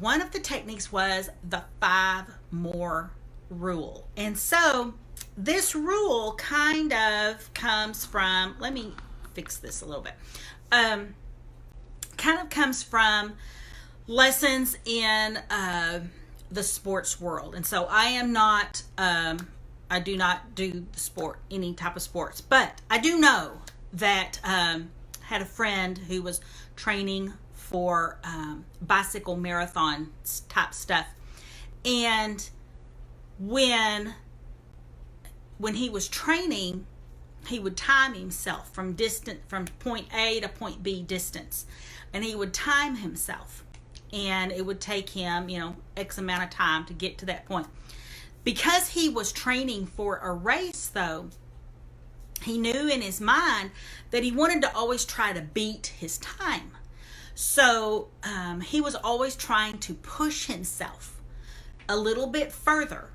one of the techniques was the 5 more rule. And so this rule kind of comes from, let me fix this a little bit, kind of comes from lessons in the sports world. And so I am not, I do not do any type of sports, but I do know that had a friend who was training for bicycle marathon type stuff, and when he was training, he would time himself from point A to point B distance, and he would time himself, and it would take him, X amount of time to get to that point. Because he was training for a race, though, he knew in his mind that he wanted to always try to beat his time. So he was always trying to push himself a little bit further,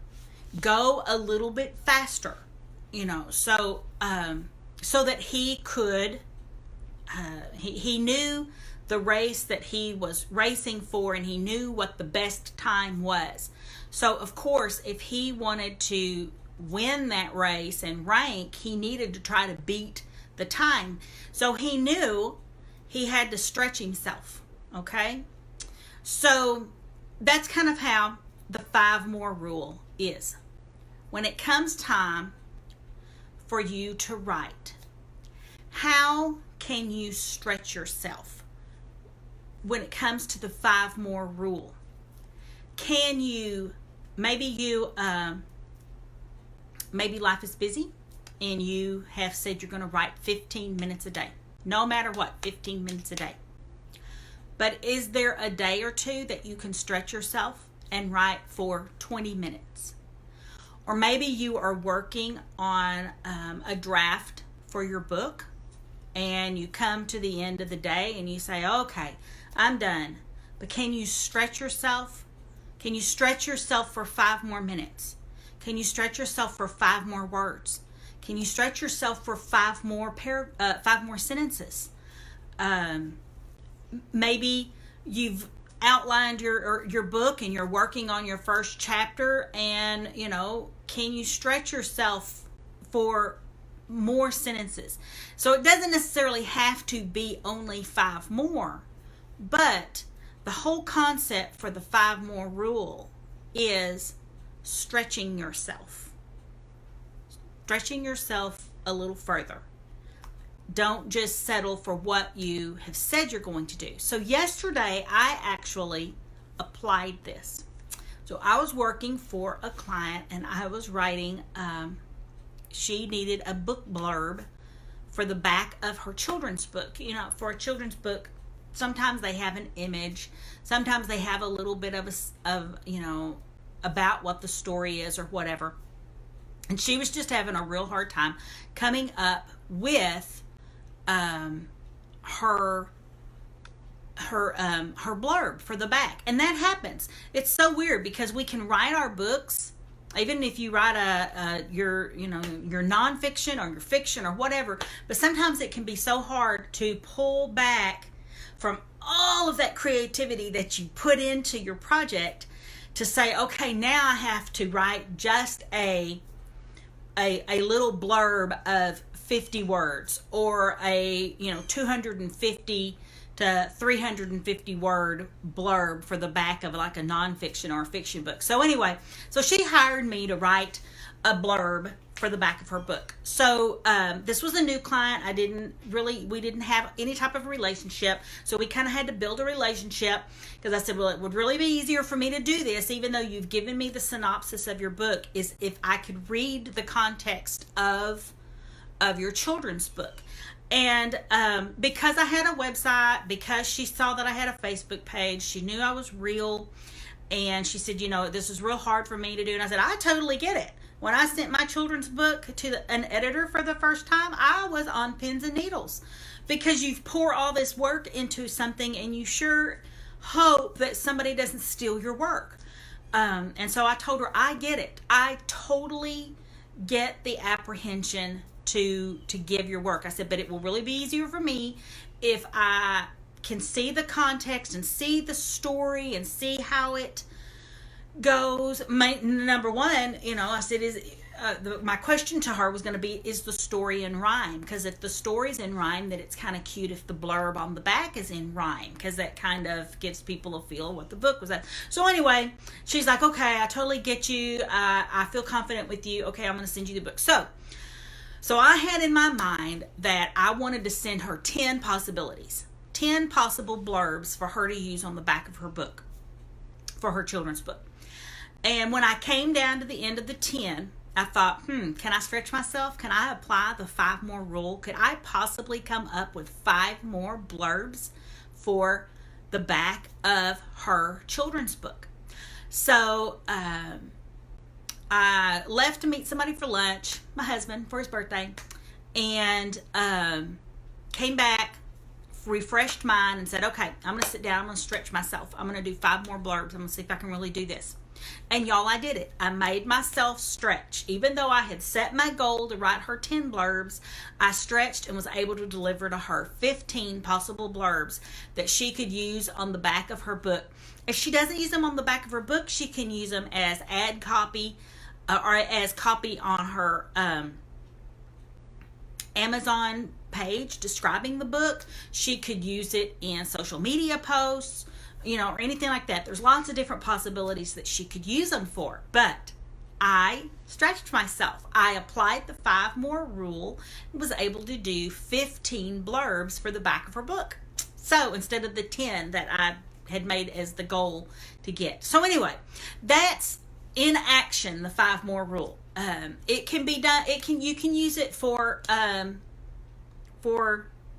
go a little bit faster, so that he could, he knew the race that he was racing for, and he knew what the best time was. So of course, if he wanted to win that race and rank, he needed to try to beat the time. So he knew he had to stretch himself. Okay, so that's kind of how the 5 more rule is. When it comes time for you to write, how can you stretch yourself when it comes to the 5 more rule? Can you, maybe life is busy and you have said you're going to write 15 minutes a day. No matter what, 15 minutes a day. But is there a day or two that you can stretch yourself and write for 20 minutes? Or maybe you are working on a draft for your book, and you come to the end of the day and you say, okay, I'm done. But can you stretch yourself? Can you stretch yourself for 5 more minutes? Can you stretch yourself for 5 more words? Can you stretch yourself for 5 more sentences? Maybe you've outlined your book and you're working on your first chapter, and can you stretch yourself for more sentences? So it doesn't necessarily have to be only 5 more, but the whole concept for the 5 more rule is stretching yourself a little further. Don't just settle for what you have said you're going to do. So yesterday I actually applied this. So I was working for a client, and I was writing, she needed a book blurb for the back of her children's book. For a children's book, sometimes they have an image, sometimes they have a little bit of about what the story is or whatever. And she was just having a real hard time coming up with her blurb for the back. And that happens. It's so weird because we can write our books, even if you write your nonfiction or your fiction or whatever, but sometimes it can be so hard to pull back from all of that creativity that you put into your project to say, okay, now I have to write just a little blurb of 50 words, or a 250 to 350 word blurb for the back of like a nonfiction or a fiction book. So anyway, so she hired me to write a blurb for the back of her book. So this was a new client. We didn't have any type of relationship, so we kind of had to build a relationship, because I said, well, it would really be easier for me to do this, even though you've given me the synopsis of your book, is if I could read the context of your children's book. And because I had a website, because she saw that I had a Facebook page, she knew I was real, and she said, this is real hard for me to do. And I said, I totally get it. When I sent my children's book to an editor for the first time, I was on pins and needles, because you pour all this work into something and you sure hope that somebody doesn't steal your work. And so I told her, I get it. I totally get the apprehension to give your work. I said, but it will really be easier for me if I can see the context and see the story and see how it goes. Number one, I said, my question to her was going to be, is the story in rhyme? Because if the story's in rhyme, then it's kind of cute if the blurb on the back is in rhyme, because that kind of gives people a feel what the book was at. So anyway, she's like, okay, I totally get you. I feel confident with you. Okay, I'm going to send you the book. So I had in my mind that I wanted to send her 10 possibilities, 10 possible blurbs for her to use on the back of her book, for her children's book. And when I came down to the end of the 10, I thought, can I stretch myself? Can I apply the 5 more rule? Could I possibly come up with 5 more blurbs for the back of her children's book? So I left to meet somebody for lunch, my husband, for his birthday, and came back, refreshed mind, and said, okay, I'm going to sit down, I'm going to stretch myself. I'm going to do 5 more blurbs. I'm going to see if I can really do this. And y'all, I did it. I made myself stretch. Even though I had set my goal to write her 10 blurbs, I stretched and was able to deliver to her 15 possible blurbs that she could use on the back of her book. If she doesn't use them on the back of her book, she can use them as ad copy or as copy on her Amazon page describing the book. She could use it in social media posts, or anything like that. There's lots of different possibilities that she could use them for. But I stretched myself. I applied the 5 more rule and was able to do 15 blurbs for the back of her book. So instead of the 10 that I had made as the goal to get. So anyway, that's in action, the 5 more rule. It can be done. You can use it for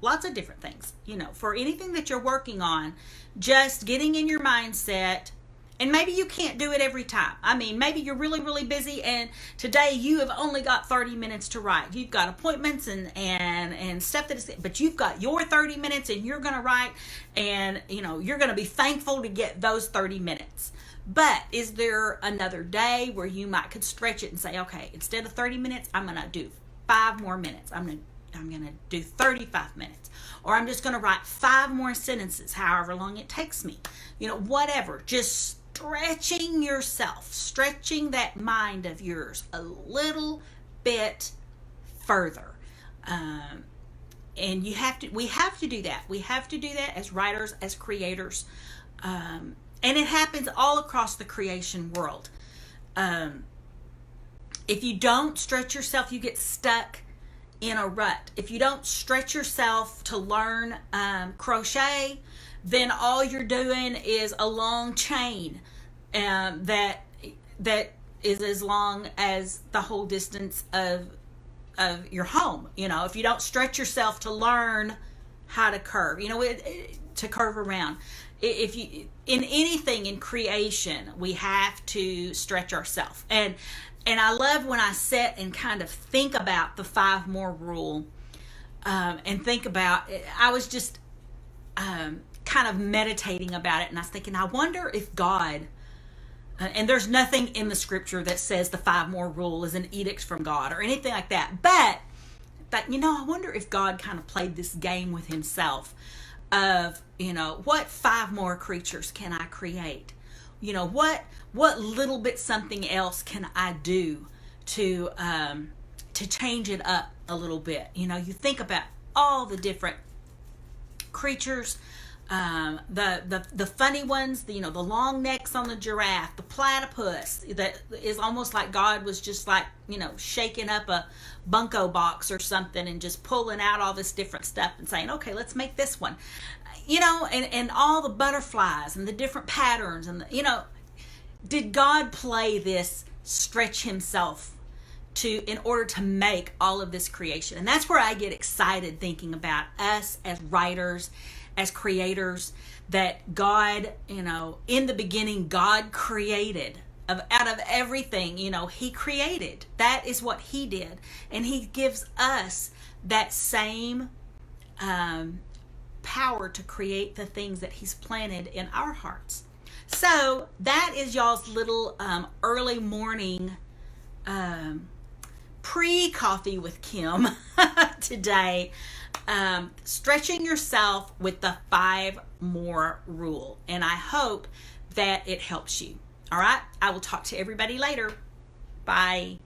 lots of different things, for anything that you're working on, just getting in your mindset. And maybe you can't do it every time. I mean, maybe you're really, really busy and today you have only got 30 minutes to write. You've got appointments and stuff but you've got your 30 minutes and you're going to write, and you're going to be thankful to get those 30 minutes. But is there another day where you could stretch it and say, okay, instead of 30 minutes, I'm going to do 5 more minutes. I'm going to do 35 minutes. Or I'm just going to write 5 more sentences, however long it takes me. Whatever. Just stretching yourself, stretching that mind of yours a little bit further. And we have to do that. We have to do that as writers, as creators. And it happens all across the creation world. If you don't stretch yourself, you get stuck in a rut. If you don't stretch yourself to learn crochet, then all you're doing is a long chain that is as long as the whole distance of your home. If you don't stretch yourself to learn how to curve, to curve around. If you, in anything in creation, we have to stretch ourselves. And I love when I sit and kind of think about the 5 more rule, and think about it. I was just kind of meditating about it, and I was thinking, I wonder if God, and there's nothing in the scripture that says the 5 more rule is an edict from God or anything like that, but I wonder if God kind of played this game with himself of, what 5 more creatures can I create? What little bit something else can I do to change it up a little bit? You think about all the different creatures, the funny ones, the long necks on the giraffe, the platypus that is almost like God was just like, shaking up a bunko box or something and just pulling out all this different stuff and saying, okay, let's make this one. And all the butterflies and the different patterns and did God play this, stretch himself in order to make all of this creation? And that's where I get excited thinking about us as writers, as creators, that God, in the beginning, God created out of everything, he created. That is what he did. And he gives us that same power to create the things that he's planted in our hearts. So that is y'all's little early morning pre-coffee with Kim today. stretching yourself with the 5 more rule. And I hope that it helps you. All right. I will talk to everybody later. Bye.